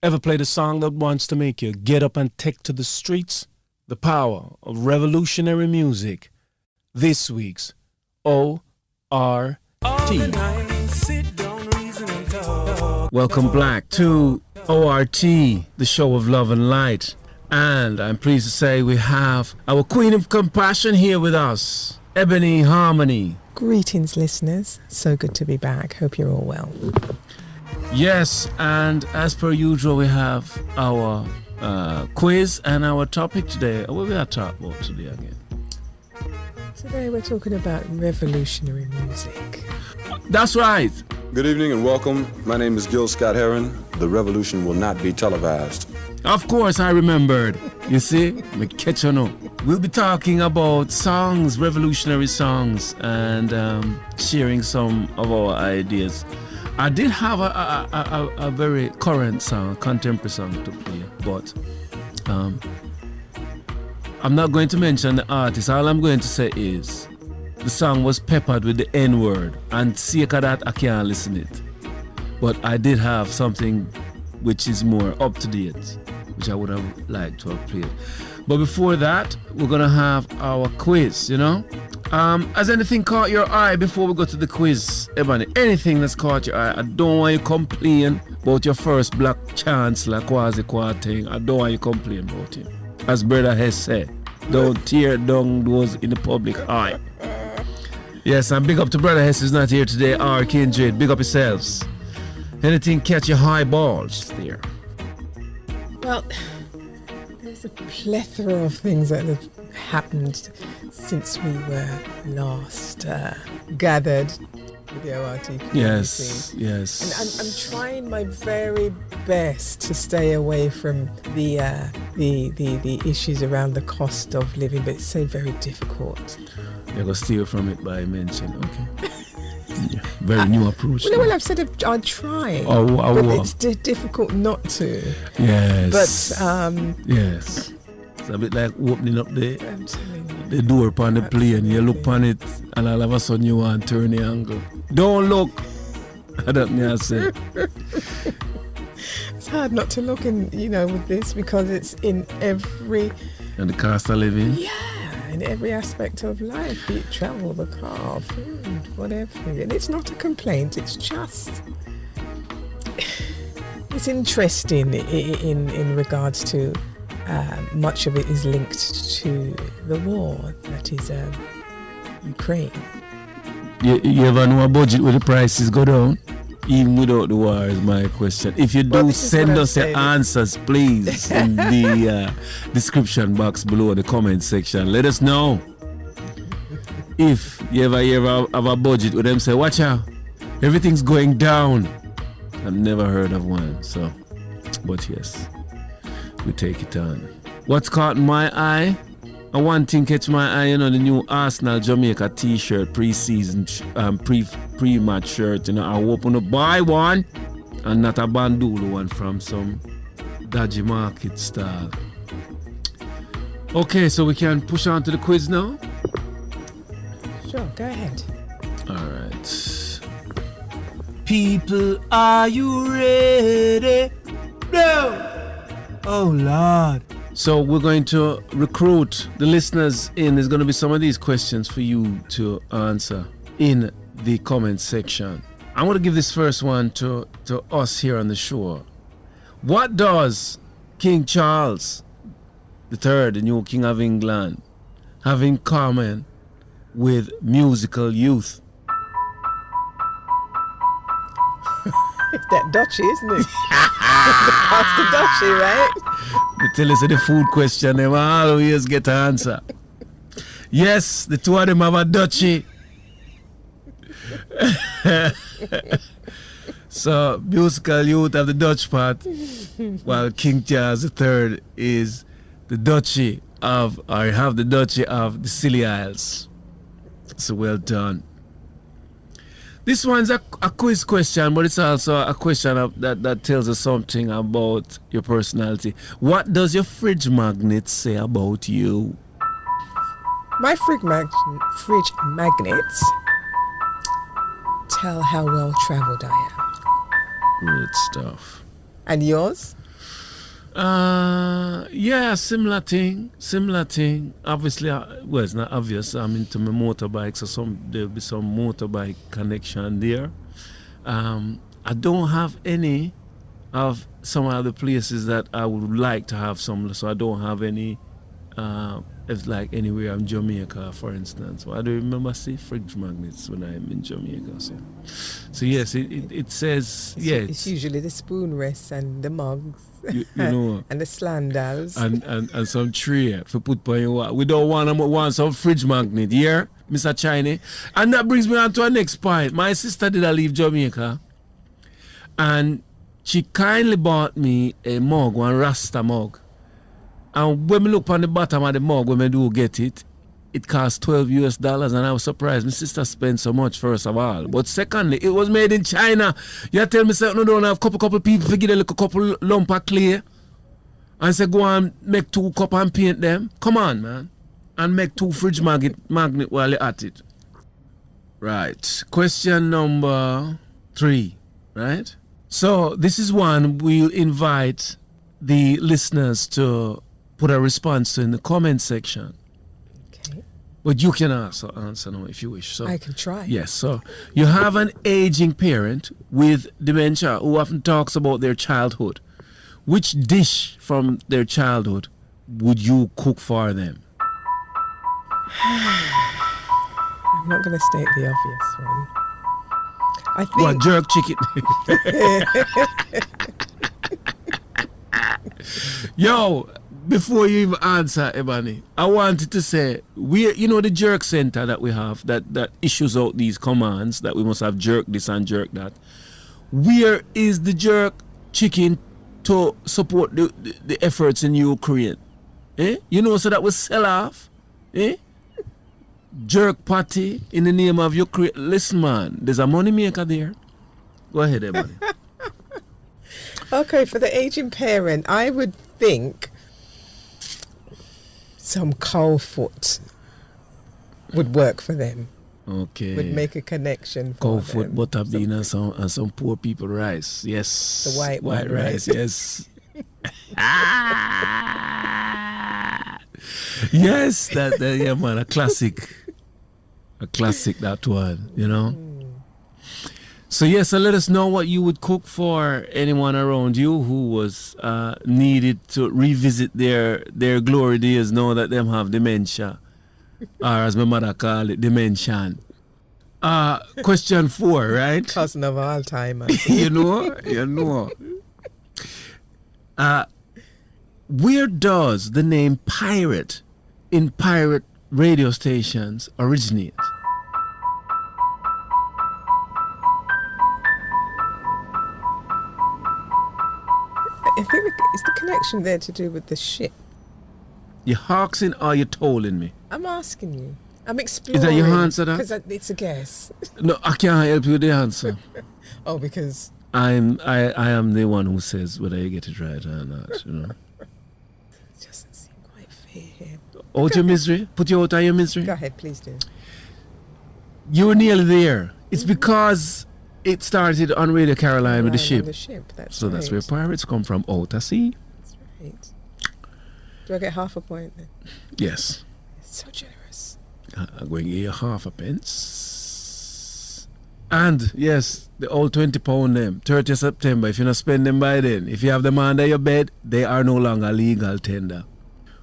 Ever played a song that wants to make you get up and take to the streets? The power of revolutionary music. This week's ORT. Welcome back to ORT, the show of love and light. And I'm pleased to say we have our Queen of Compassion here with us, Ebony Harmony. Greetings, listeners. So good to be back. Hope you're all well. Yes, and as per usual, we have our quiz and our topic today. What we are talking about today again? Today we're talking about revolutionary music. That's right. Good evening and welcome. My name is Gil Scott Heron. The revolution will not be televised. Of course, I remembered. You see, me catch on up. We'll be talking about songs, revolutionary songs, and sharing some of our ideas. I did have a very current song, contemporary song to play, but I'm not going to mention the artist. All I'm going to say is the song was peppered with the N-word, and sake of that, I can't listen it. But I did have something which is more up to date, which I would have liked to have played. But before that, we're going to have our quiz, you know? Has anything caught your eye before we go to the quiz, Ebony? Anything that's caught your eye? I don't want you to complain about your first black chancellor, Kwasi Kwarteng. I don't want you to complain about him. As Brother Hess said, don't tear down those in the public eye. Yes, and big up to Brother Hess who's not here today, our kindred. Big up yourselves. Anything catch your high balls there? Well, there's a plethora of things that have happened since we were last gathered with the ORT community. Yes. And I'm trying my very best to stay away from the issues around the cost of living, but it's so very difficult. You're going to steal from it by mention, okay. Yeah, very new approach. Well, I've said I'll try, but it's difficult not to. Yes. But yes. It's a bit like opening up the door upon the plane. You look upon it, and all of a sudden you want to turn the angle. Don't look. That's me I say. It's hard not to look in, with this because it's in every. And the cost of living. Yeah. In every aspect of life, be it travel, the car, food, whatever. And it's not a complaint, it's just... It's interesting in regards to... much of it is linked to the war that is Ukraine. You ever know a budget where the prices go down? Even without the war is my question. If you do, send us your answers, please, in the description box below the comment section. Let us know if you ever have a budget where them say, watch out, everything's going down. I've never heard of one, so, but yes, we take it on. What's caught my eye? And one thing catch my eye, the new Arsenal Jamaica t-shirt, pre-season, pre-match shirt, I open to buy one and not a Bandulu one from some dodgy market style. Okay, so we can push on to the quiz now? Sure, go ahead. All right. People, are you ready? No! Oh, Lord. So we're going to recruit the listeners in. There's going to be some of these questions for you to answer in the comment section. I'm going to give this first one to us here on the show. What does King Charles III, the new King of England, have in common with musical youth? It's that Dutchie, isn't it? Pastor Dutchie, right? They tell us the food question, they always get an answer. Yes, the two of them have a Dutchie. So, musical youth have the Dutch part, while King Charles III is the Duchy of, or have the Duchy of the Scilly Isles. So well done. This one's a quiz question, but it's also a question that tells us something about your personality. What does your fridge magnet say about you? My fridge magnets tell how well traveled I am. Good stuff. And yours? Yeah, similar thing. Obviously, well, it's not obvious. I'm into my motorbikes, so there'll be some motorbike connection there. I don't have any of some other places that I would like to have some. So I don't have any. It's like anywhere in Jamaica, for instance. Well, I do remember see fridge magnets when I'm in Jamaica. So yes, it says It's usually the spoon rests and the mugs. You know, and the slandals. and some tray for put by your. We don't want some fridge magnet, yeah, Mr. Chinese. And that brings me on to our next point. My sister did leave Jamaica, and she kindly bought me a mug, one Rasta mug. And when we look on the bottom of the mug, when we do get it, it cost $12 and I was surprised. My sister spent so much, first of all. But secondly, it was made in China. You tell me, say, no, don't have couple people to get a little couple lump of clay and say, go and make 2 cup and paint them. Come on, man. And make 2 fridge magnet while you're at it. Right. Question number 3, right? So this is one we'll invite the listeners to put a response to in the comment section. Okay. But you can also answer now if you wish. So I can try. yes. So you have an aging parent with dementia who often talks about their childhood. Which dish from their childhood would you cook for them? I'm not going to state the obvious one. I think What, jerk chicken? Yo, before you even answer, Ebony, I wanted to say, the jerk center that we have that issues out these commands that we must have jerk this and jerk that. Where is the jerk chicken to support the efforts in Ukraine? So that we sell off? Jerk patty in the name of Ukraine. Listen, man, there's a money maker there. Go ahead, Ebony. Okay, for the aging parent, I would think some cow foot would work for them. Okay. Would make a connection for Cow them. foot, butter bean, and some poor people rice. Yes. The white one, rice. right? Yes. Yes, yeah, man, a classic, that one. So yes, so let us know what you would cook for anyone around you who was needed to revisit their glory days, know that them have dementia, or as my mother called it, dimension. Question 4, right? Cousin of Alzheimer's. you know. Where does the name pirate in pirate radio stations originate? I think is the connection there to do with the ship? You asking or you tolling me? I'm asking you. I'm exploring. Is that your answer, that? Because it's a guess. No, I can't help you with the answer. Oh, because I am the one who says whether you get it right or not, it doesn't seem quite fair here. Out your misery? Put you out of your misery? Go ahead, please do. You were nearly there. It's because it started on Radio Caroline with the ship. On the ship, that's So right. that's where pirates come from, out at sea. That's right. Do I get half a point then? Yes. It's so generous. I'm going to give you half a pence. And yes, the old £20 them, 30th September, if you not spend them by then, if you have them under your bed, they are no longer legal tender.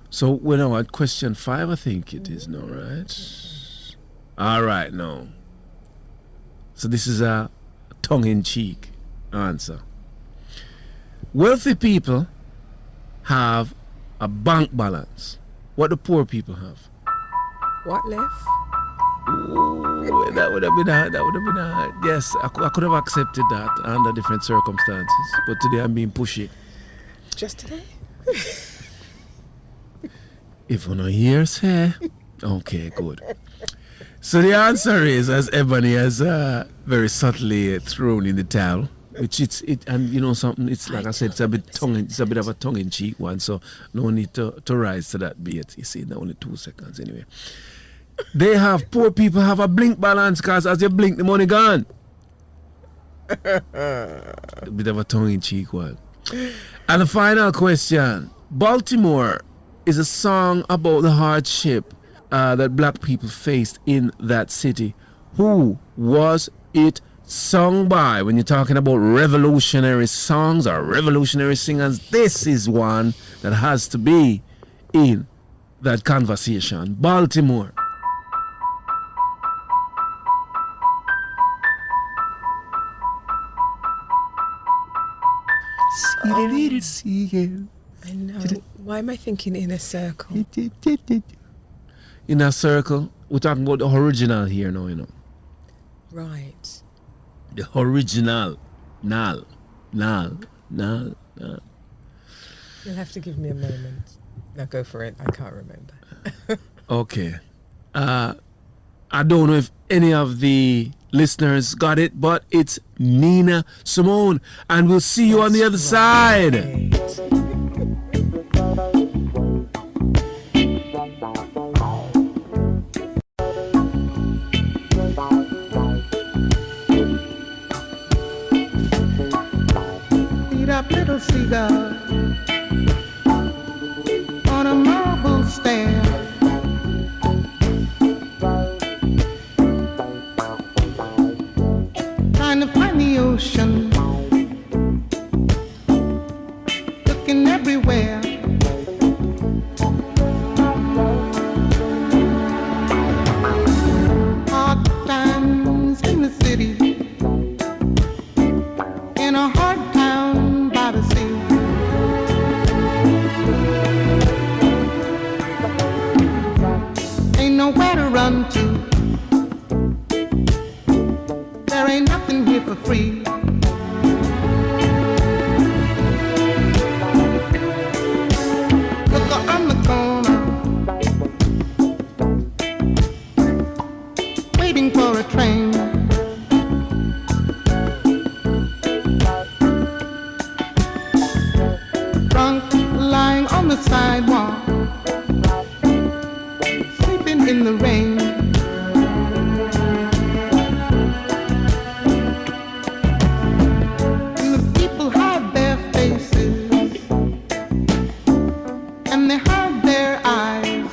So we're now at question 5, I think it is now, right? All right, now. So this is a tongue-in-cheek answer. Wealthy people have a bank balance. What do poor people have? What left? Ooh, that would have been hard. Yes, I could have accepted that under different circumstances. But today I'm being pushy. Just today? If you know here, say. Okay, good. So the answer is, as Ebony has very subtly thrown in the towel, which and you know something, it's like I said, it's a bit of a tongue-in-cheek one, so no need to rise to that bait. You see, only 2 seconds anyway. Poor people have a blink balance, because as you blink, the money gone. A bit of a tongue-in-cheek one. And the final question. Baltimore is a song about the hardship that black people faced in that city. Who was it sung by? When you're talking about revolutionary songs or revolutionary singers, this is one that has to be in that conversation. Baltimore. I know. Why am I thinking Inner Circle? Inner Circle. We're talking about the original here now, you know. Right. The original. Nal. You'll have to give me a moment. Now go for it. I can't remember. Okay. I don't know if any of the listeners got it, but it's Nina Simone. And we'll see you on the other side. Beat up little seagull on a marble stair. Trying to find the ocean, looking everywhere. Hard times in the city, in a hard town by the sea. Ain't nowhere to run to. There ain't nothing here for free. Look on the corner, waiting for a train. Drunk, lying on the sidewalk, sleeping in the rain. And the people hide their faces, and they hide their eyes.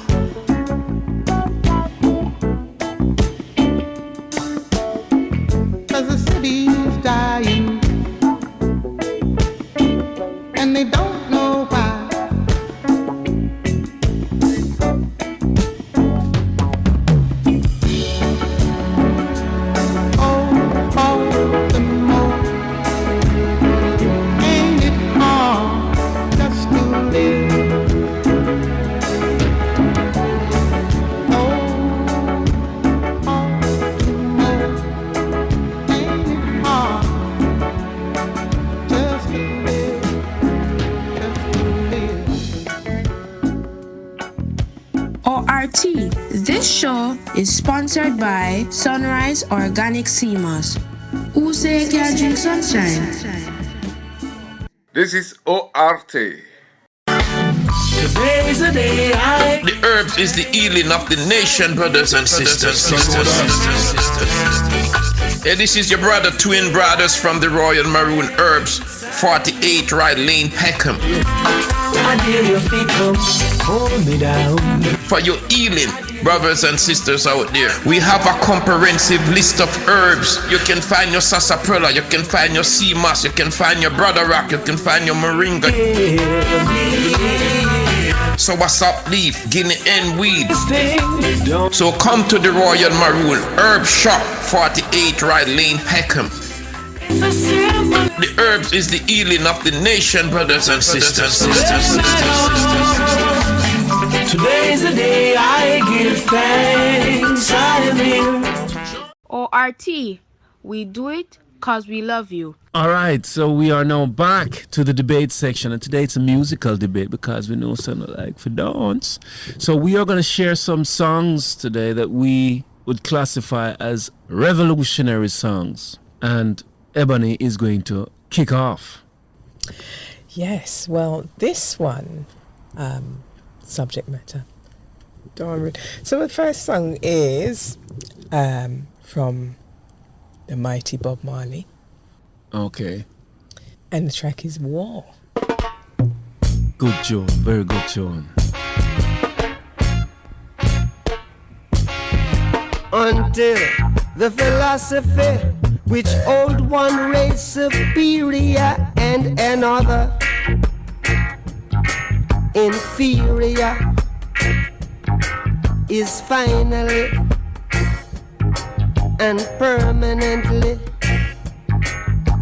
Cause the city's dying, and they don't know why. Oh, Baltimore, ain't it hard just to live? Oh, Baltimore, ain't it hard just to live, just to live? ORT. This show is sponsored by Sunrise Organic Seamoss. Who say you can't drink sunshine? This is ORT. Today's the day The herbs is the healing of the nation, brothers and sisters. Yeah, this is your brother, twin brothers from the Royal Maroon Herbs, 48 Ride Lane, Peckham. I hear your feet come, hold me down. For your healing, brothers and sisters out there, we have a comprehensive list of herbs. You can find your sarsaparilla, you can find your sea moss, you can find your brother rock, you can find your moringa. So what's up, leaf, guinea and weed? So come to the Royal Maroon Herb Shop, 48 Ride Lane, Peckham. The herbs is the healing of the nation, brothers and sisters. Today's the day I give thanks. I am here. ORT. We do it cause we love you. All right, so we are now back to the debate section, and today it's a musical debate because we know something like for dance. So we are going to share some songs today that we would classify as revolutionary songs, and Ebony is going to kick off. Yes, well, this one, subject matter. So the first song is from the mighty Bob Marley, Okay. and the track is War. Good tune, very good tune. Until the philosophy which hold one race superior and another inferior is finally and permanently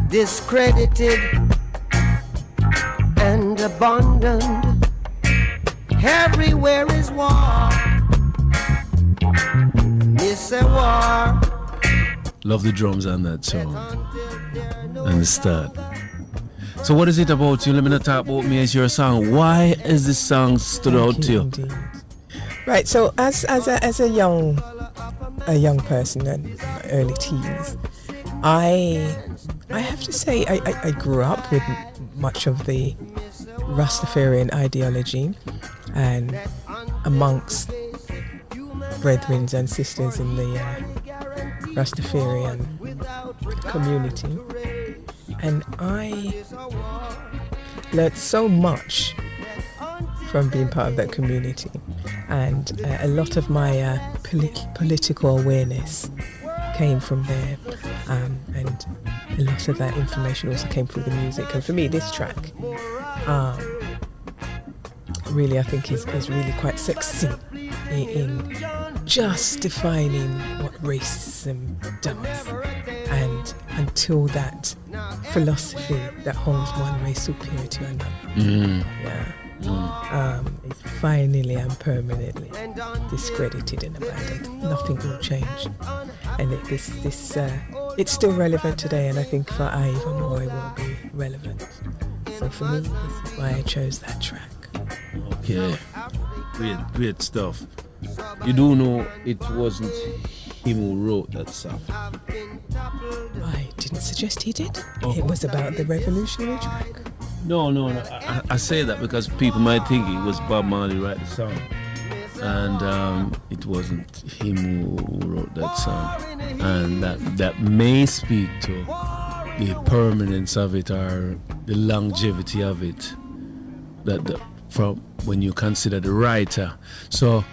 discredited and abandoned. Everywhere is war. It's a war. Love the drums on that song and the start. So what is it about you? Let me not talk about me as your song. Why is this song stood out to you? Indeed. Right. So as a young person in my early teens, I have to say I grew up with much of the Rastafarian ideology, and amongst brethren and sisters in the Rastafarian community, and I learned so much from being part of that community, and a lot of my political awareness came from there, and a lot of that information also came through the music. And for me, this track really, I think is really quite succinct in just defining what racism does, and until that philosophy that holds one race superior to another, is finally and permanently discredited and abandoned. Nothing will change, and it's still relevant today, and I think for even more it will be relevant. So for me, this is why I chose that track. Okay, great stuff. You do know it wasn't him who wrote that song. I didn't suggest he did. It was about the revolutionary track. No. I say that because people might think it was Bob Marley write the song, and it wasn't him who wrote that song, and that may speak to the permanence of it or the longevity of it. From when you consider the writer. So,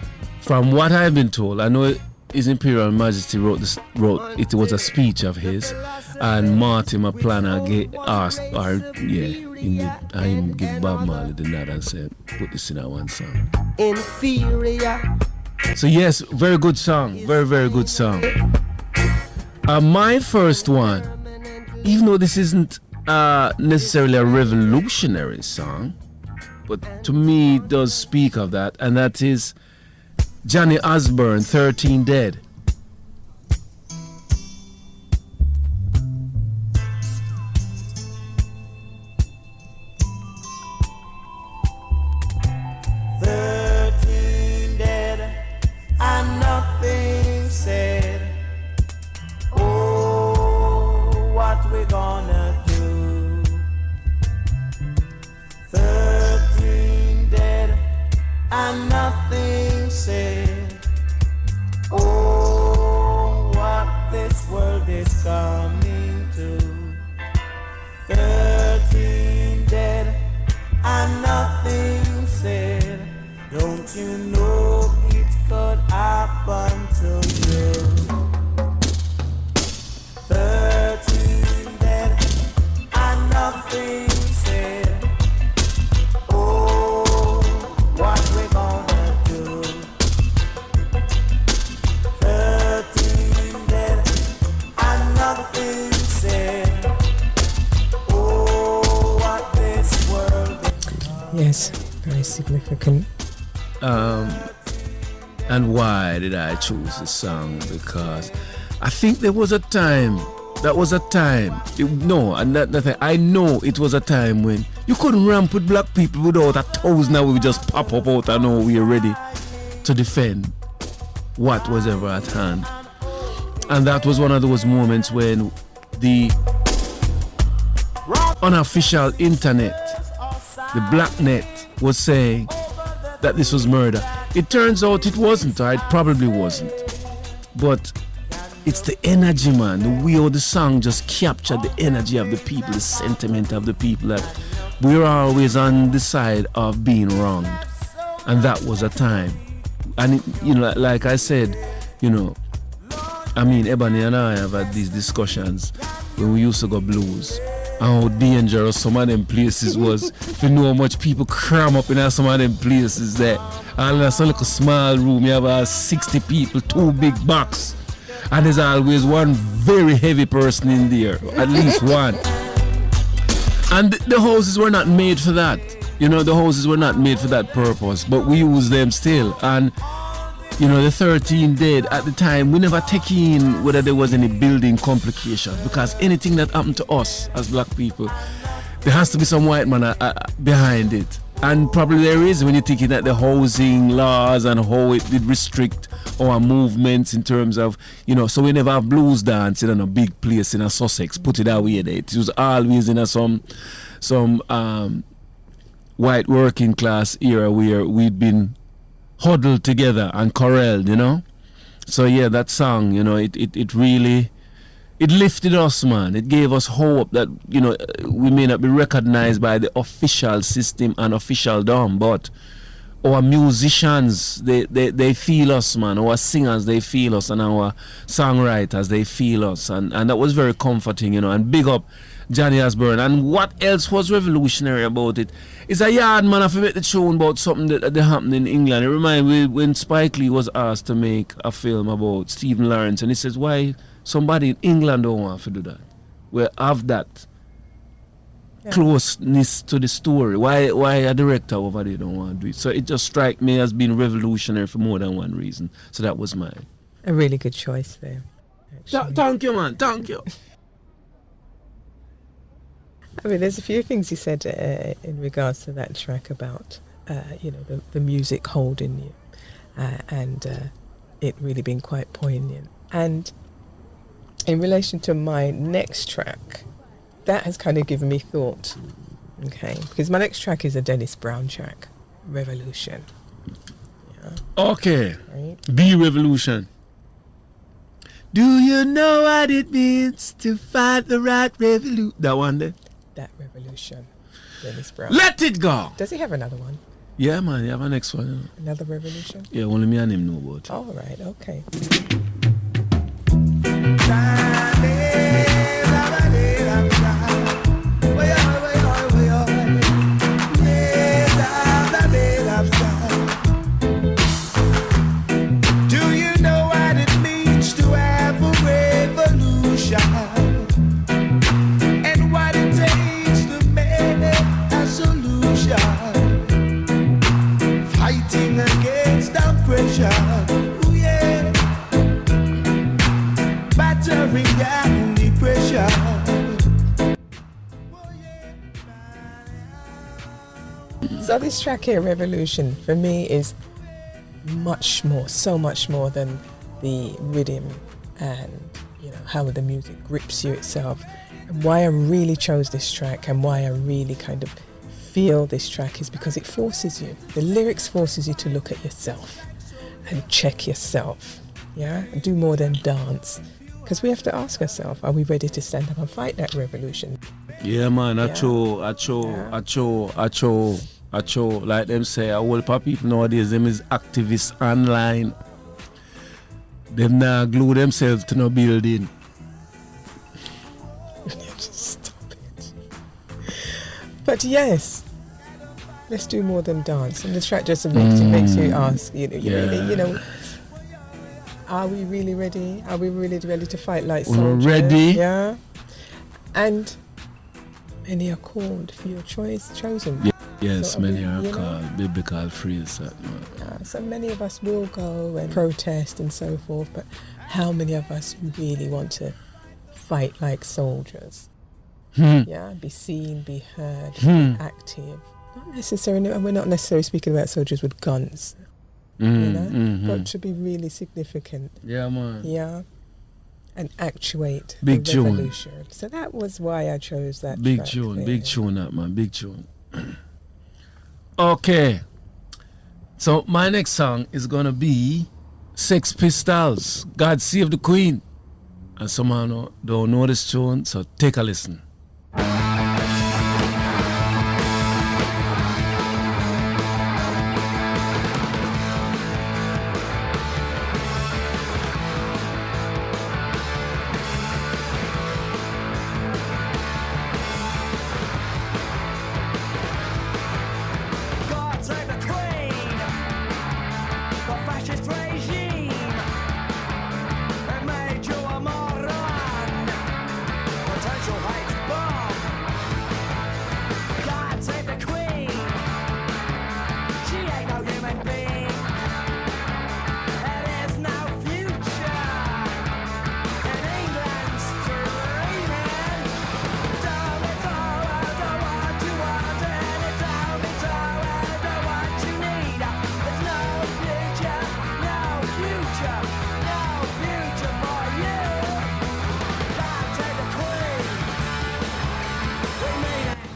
from what I've been told, I know His Imperial Majesty wrote it was a speech of his, and Marty McPlana asked, him give Bob Marley the nod and said, put this in our one song. Inferior. So yes, very good song, very, very good song. My first one, even though this isn't necessarily a revolutionary song, but to me it does speak of that, and that is Johnny Osbourne, 13 Dead. Yes, very significant. And why did I choose this song? Because I think there was a time. I know it was a time when you couldn't ramp with black people without 1,000 that would just pop up out and know we are ready to defend what was ever at hand. And that was one of those moments when the unofficial internet, the blacknet, was saying that this was murder. It turns out it wasn't, or it probably wasn't. But it's the energy, man. The way how the song just captured the energy of the people, the sentiment of the people, that we're always on the side of being wronged. And that was a time. And, like I said, Ebony and I have had these discussions when we used to go blues. And how dangerous some of them places was. If you know how much people cram up in some of them places there. And in some little small room, you have 60 people, 2 big box. And there's always one very heavy person in there, at least one. And the houses were not made for that. The houses were not made for that purpose, but we use them still. And, the 13 dead, at the time, we never take in whether there was any building complications, because anything that happened to us as black people, there has to be some white man behind it. And probably there is when you're thinking that the housing laws and how it did restrict our movements in terms of, so we never have blues dancing in a big place in a Sussex, put it that way there. It was always in some white working class era where we'd been huddled together and corralled, So yeah, that song, it really, it lifted us, man. It gave us hope that, we may not be recognized by the official system and officialdom, but our musicians, they feel us, man. Our singers, they feel us, and our songwriters, they feel us. And that was very comforting, and big up Johnny Osbourne. And what else was revolutionary about it? It's a yard man if you make the tune about something that happened in England. It reminds me when Spike Lee was asked to make a film about Stephen Lawrence, and he says, why somebody in England don't want to do that? We have that closeness to the story. Why a director over there don't want to do it? So it just strikes me as being revolutionary for more than one reason. So that was mine. A really good choice there. Thank you, man. Thank you. There's a few things you said in regards to that track about, the music holding you, and it really being quite poignant. And in relation to my next track, that has kind of given me thought, okay? Because my next track is a Dennis Brown track, Revolution. Yeah. Okay. Right? Be Revolution. Do you know what it means to fight the right revolution? That one there? That Revolution, Dennis Brown. Let it go! Does he have another one? Yeah, man, you have a next one. Another Revolution? Yeah, only me and him know about it. All right, okay. Do you know what it means to have a revolution? And what it takes to make a solution? Fighting against oppression. Ooh, yeah. Battering down depression. So this track here, Revolution, for me is so much more than the rhythm and how the music grips you itself. And why I really chose this track and why I really kind of feel this track is because it forces you. The lyrics forces you to look at yourself and check yourself, and do more than dance. Because we have to ask ourselves, are we ready to stand up and fight that revolution? Yeah, man, acho. Like them say, a whole lot of people nowadays, them is activists online. Them now glue themselves to no building. Just stop it. But yes, let's do more than dance. And the track just makes you ask, are we really ready? Are we really ready to fight like soldiers? We're ready. Yeah. And many are called for your chosen. Yes, so many are called biblical phrase. So many of us will go and protest and so forth, but how many of us really want to fight like soldiers? Be seen, be heard, be active. Not necessarily, and we're not necessarily speaking about soldiers with guns, but to be really significant. Yeah, man. Yeah. And actuate big the revolution. Tune. So that was why I chose that big track tune, there. big tune, that man, big tune. Okay. So my next song is gonna be Sex Pistols, God Save the Queen. And someone don't know this tune, so take a listen.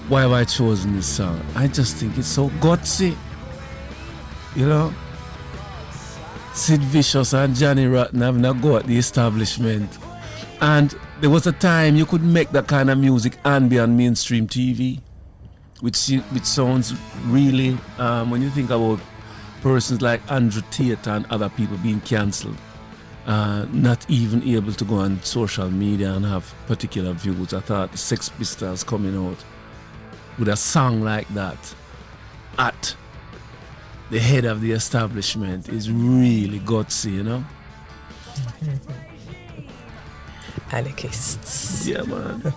why have I chosen this song? I just think it's so gutsy. You know? Sid Vicious and Johnny Rotten having a go at the establishment. And there was a time you could make that kind of music and be on mainstream TV, which sounds really, when you think about persons like Andrew Tate and other people being cancelled, not even able to go on social media and have particular views. I thought the Sex Pistols coming out with a song like that at the head of the establishment is really gutsy, you know? Anarchists. Yeah, man.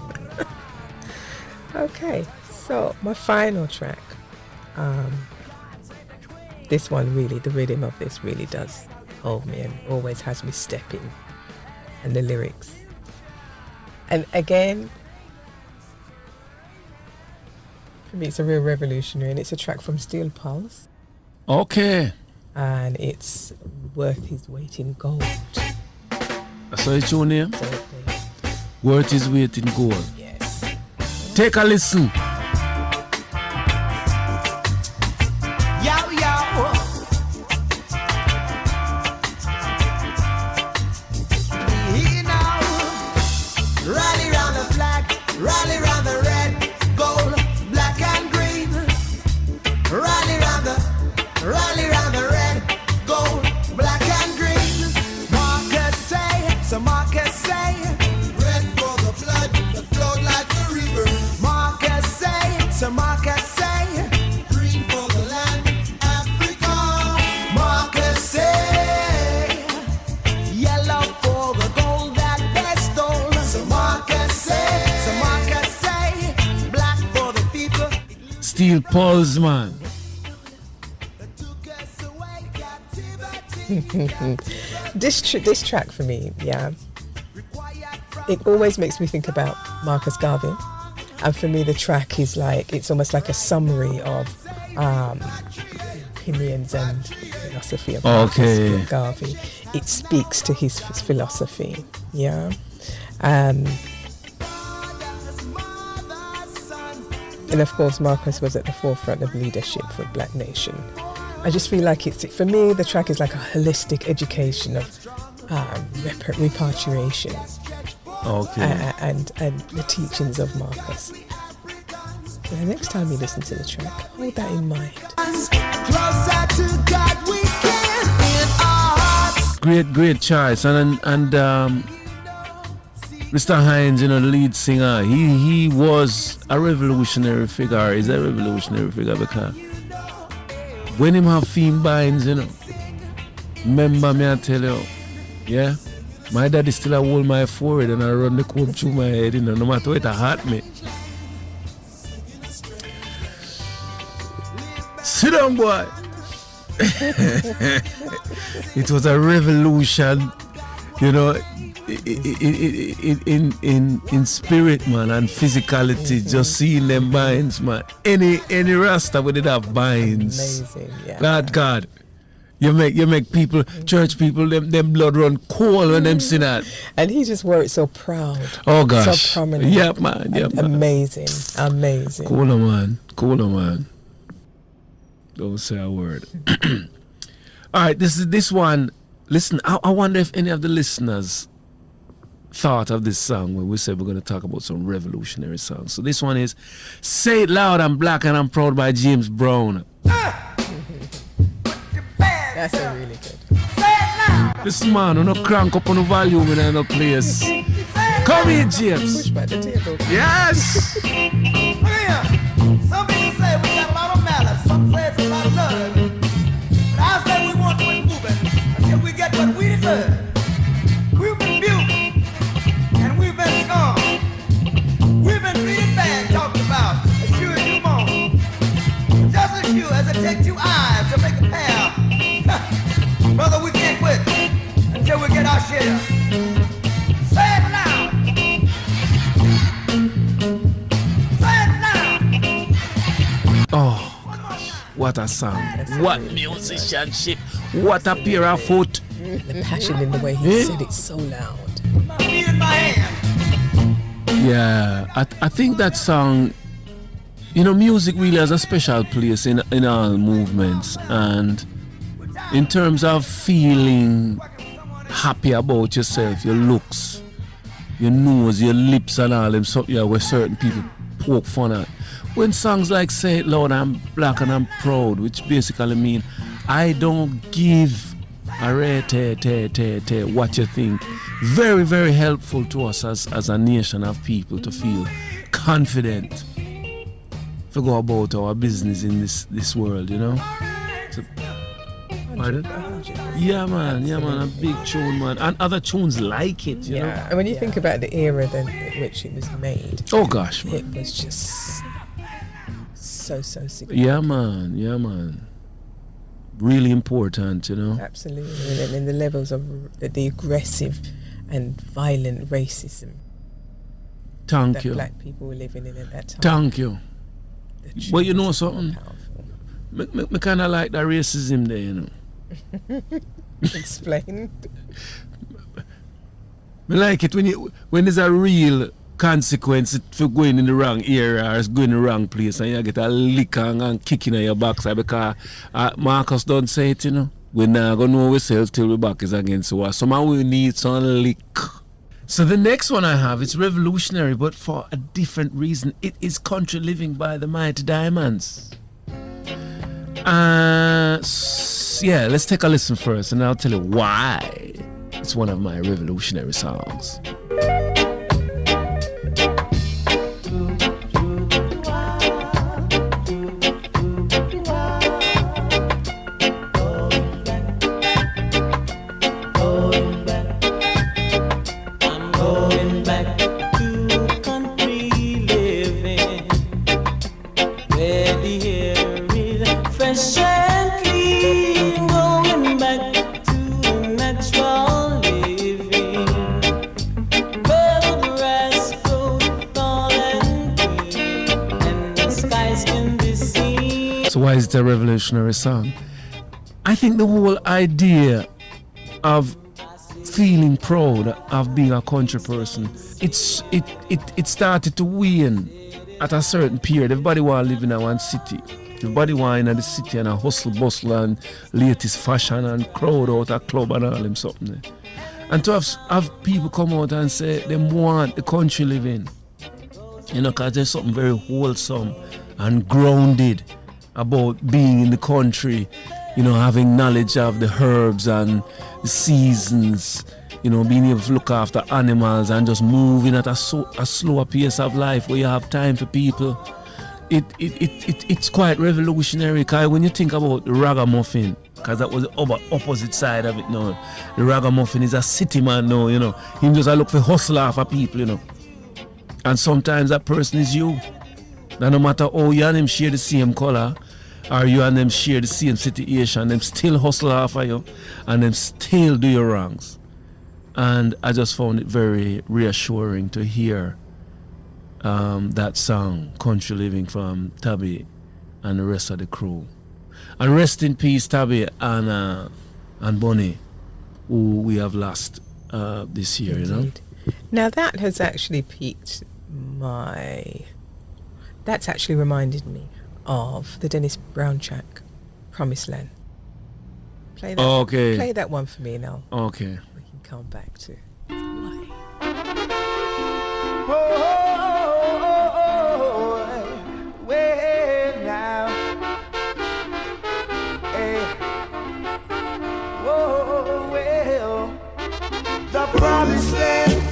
Okay, so my final track. This one really, the rhythm of this really does hold me and always has me stepping. And the lyrics. And again, for me it's a real revolutionary, and it's a track from Steel Pulse. Okay. And it's Worth His Weight in Gold. That's how it's your name? Absolutely. Worth His Weight in Gold. Yes. Take a listen. Steel Pulse, man. This track for me, yeah, it always makes me think about Marcus Garvey, and for me the track is like, it's almost like a summary of opinions and philosophy of Marcus Garvey. It speaks to his philosophy, yeah. And of course, Marcus was at the forefront of leadership for Black Nation. I just feel like it's, for me, the track is like a holistic education of repatriation. Okay. And the teachings of Marcus. So the next time you listen to the track, hold that in mind. Closer to God we can in our hearts. Great choice. And Mr. Hines, you know, the lead singer, he was a revolutionary figure. He's a revolutionary figure because when him have theme binds, you know, remember me I tell you, yeah, my daddy still a hold my forehead and I run the comb through my head, you know, no matter what it hurt me. Sit down, boy. It was a revolution, you know, in spirit, man, and physicality. Just seeing them binds, man. Any Rasta would have binds. Amazing, yeah. Lord God, you make people, church people, them blood run cold when them see that. And he just wore it so proud. Oh gosh. So prominent. Yep, man. Amazing. Cool, man. Don't say a word. All right, this one. Listen, I wonder if any of the listeners thought of this song when we said we're going to talk about some revolutionary songs. So this one is Say It Loud, I'm Black and I'm Proud by James Brown. That's a really good. This man, you know, crank up on the volume in no place. Come here, James. Push back the table. Yes. Look here. Some people say we got a lot of malice. Some say it's a lot of love. But I say we want to keep moving until we get what we deserve. We've been built and we've been scorned. We've been treated bad, talked about, as sure as you want. Just as sure as it takes 2 eyes to make a pair. Brother, we can't quit until we get our share. Say it loud. Say it loud. Oh, gosh. What a song. What musicianship. What a pair of foot. The passion in the way he said it so loud. My feet in my hand. Yeah, I think that song You know, music really has a special place in all movements, and in terms of feeling happy about yourself, your looks, your nose, your lips and all them something where certain people poke fun at. When songs like Say It Loud, I'm black and I'm proud, which basically mean I don't give a what you think. Very, very helpful to us as a nation of people to feel confident to go about our business in this world, you know. So, pardon? Yeah man, a big tune, man, and other tunes like it, you know. And when you think about the era then in which it was made, oh gosh, man, it was just so significant. Yeah man, really important, you know. Absolutely, and in the levels of the aggressive and violent racism Thank you. Black people were living in at that time. Thank you. Well, you know something? Me kind of like that racism there, you know. Explain. Me like it when there's a real consequence for going in the wrong area or going in the wrong place and you get a lick and kicking on your backside because Marcus don't say it, you know. We're not going to know ourselves till we back is against us. Somehow we need some lick. So the next one I have, it's revolutionary, but for a different reason. It is Country Living by the Mighty Diamonds. Yeah, let's take a listen first, and I'll tell you why it's one of my revolutionary songs. So why is it a revolutionary song? I think the whole idea of feeling proud of being a country person, it started to wane at a certain period. Everybody want to live in one city. Everybody want in the city and a hustle, bustle and latest fashion and crowd out a club and all them something there. And to have people come out and say they want the country living, you know, because there's something very wholesome and grounded about being in the country, you know, having knowledge of the herbs and the seasons, you know, being able to look after animals and just moving at a slower pace of life where you have time for people. It's quite revolutionary, because when you think about the ragamuffin, because that was the opposite side of it now. The ragamuffin is a city man now, you know. He just look for hustler for people, you know. And sometimes that person is you. Now no matter how you and them share the same color, or you and them share the same situation, them still hustle off of you, and them still do your wrongs. And I just found it very reassuring to hear that song, Country Living, from Tabby and the rest of the crew. And rest in peace, Tabby and Bonnie, who we have lost this year. Indeed. You know. Now that has actually that's actually reminded me of the Dennis Brown track, Promised Land. Play that. Okay. Play that one for me now. Okay. We can come back to why. Well now, hey, well, the promised land,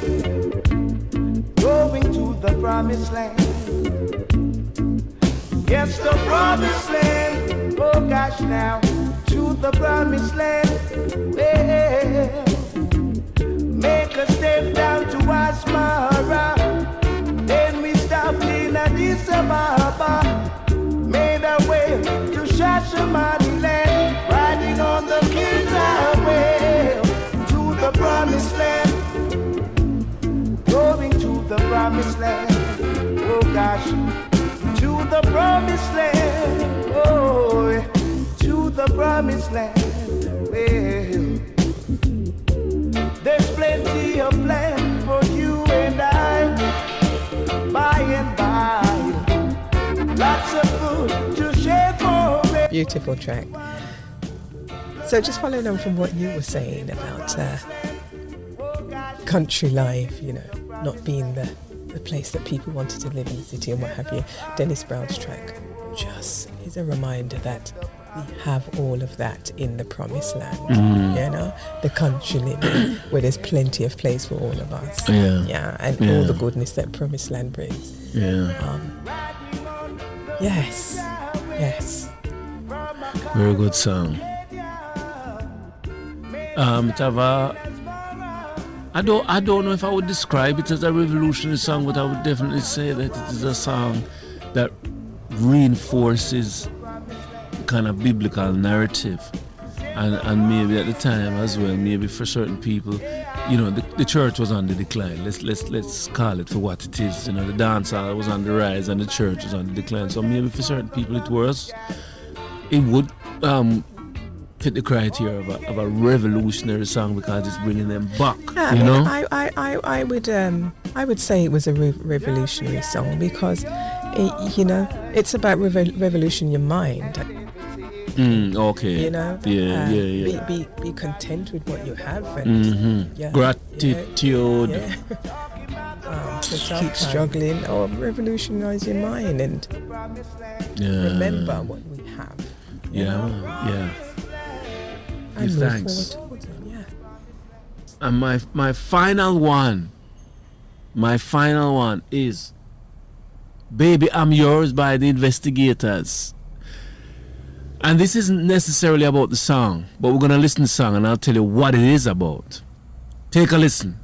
going to the promised land. Yes, the promised land, oh gosh now, to the promised land. Well, make a step down to Asmara, then we stopped in Addis Ababa, made our way to Shashamani land, riding on the King's Highway, to the promised land, going to the promised land, oh gosh. To the promised land, oh, to the promised land. Well, there's plenty of land for you and I, by and by. Lot Beautiful track. So just following on from what you were saying about country life, you know, not being the place that people wanted to live in the city and what have you, Dennis Brown's track just is a reminder that we have all of that in the promised land, you know, the country living where there's plenty of place for all of us. And all the goodness that promised land brings. Yes. Very good song. I don't know if I would describe it as a revolutionary song, but I would definitely say that it is a song that reinforces the kind of biblical narrative, and maybe at the time as well, maybe for certain people, you know, the church was on the decline. Let's call it for what it is. You know, the dancehall was on the rise and the church was on the decline. So maybe for certain people it would fit the criteria of a revolutionary song because it's bringing them back. Yeah, you know, I would say it was a revolutionary song because you know, it's about revolution your mind. Okay. You know. Yeah. Be content with what you have and gratitude. Keep struggling or revolutionize your mind and remember what we have. And move Thanks. forward towards it, And my final one is Baby I'm Yours by the Investigators. And this isn't necessarily about the song, but we're going to listen to the song and I'll tell you what it is about. Take a listen.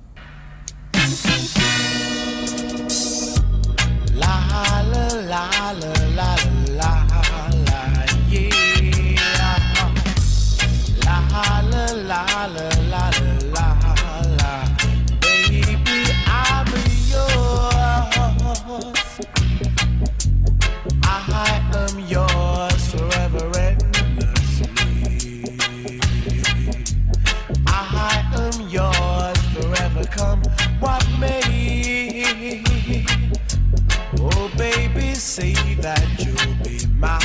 Say that you'll be mine.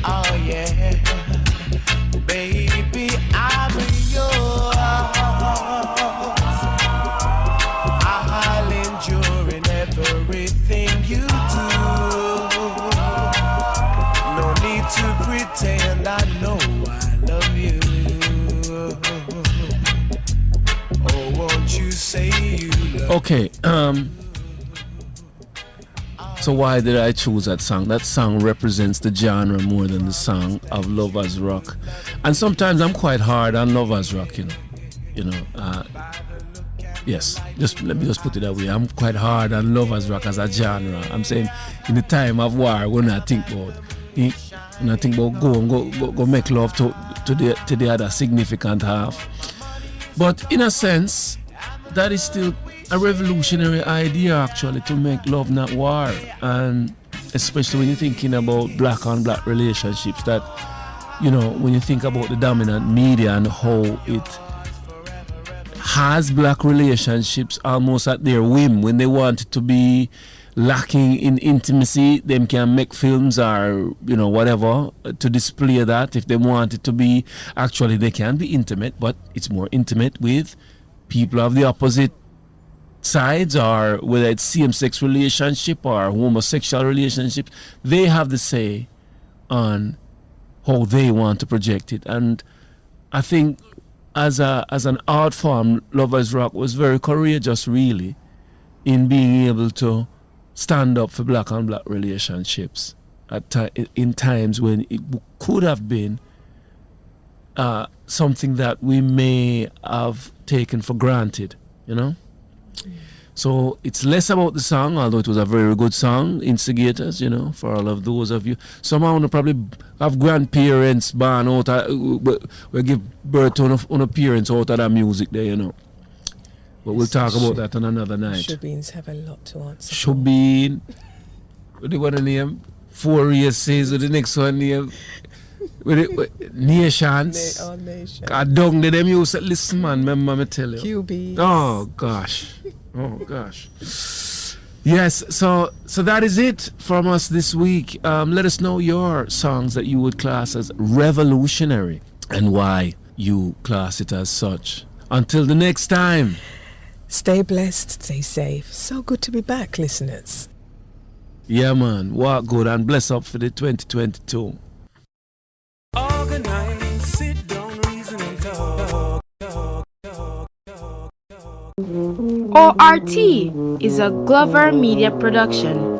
Oh yeah, baby, I'm yours. I'll endure in everything you do. No need to pretend I know I love you. Oh, won't you say you love me? Okay, so why did I choose that song? That song represents the genre more than the song of Lovers Rock. And sometimes I'm quite hard on Lovers Rock, you know. Yes, let me put it that way. I'm quite hard on Lovers Rock as a genre. I'm saying in the time of war, when I think about go make love to the other significant half. But in a sense, that is still a revolutionary idea actually, to make love not war, and especially when you're thinking about black on black relationships, that, you know, when you think about the dominant media and how it has black relationships almost at their whim. When they want it to be lacking in intimacy, them can make films or, you know, whatever to display that. If they want it to be, actually they can be intimate, but it's more intimate with people of the opposite sides, or whether it's same-sex relationship or homosexual relationships. They have the say on how they want to project it. And I think as an art form, Lovers Rock was very courageous, really, in being able to stand up for black on black relationships in times when it could have been something that we may have taken for granted, you know. So it's less about the song, although it was a very good song, Instigators, you know, for all of those of you. Some of you probably have grandparents born out, we give birth to on parents out of that music there, you know. But we'll talk about that on another night. Shubeens have a lot to answer. Shubeen. What do you want to name? 4 years says with the next one name. Nations. Nation. I don't let them use it. Listen, man, remember me tell you. QB. Oh gosh. Yes, so that is it from us this week. Let us know your songs that you would class as revolutionary and why you class it as such. Until the next time. Stay blessed, stay safe. So good to be back, listeners. Yeah, man. Walk good and bless up for the 2022. Organize, sit down, reason and talk. ORT is a Glover Media production.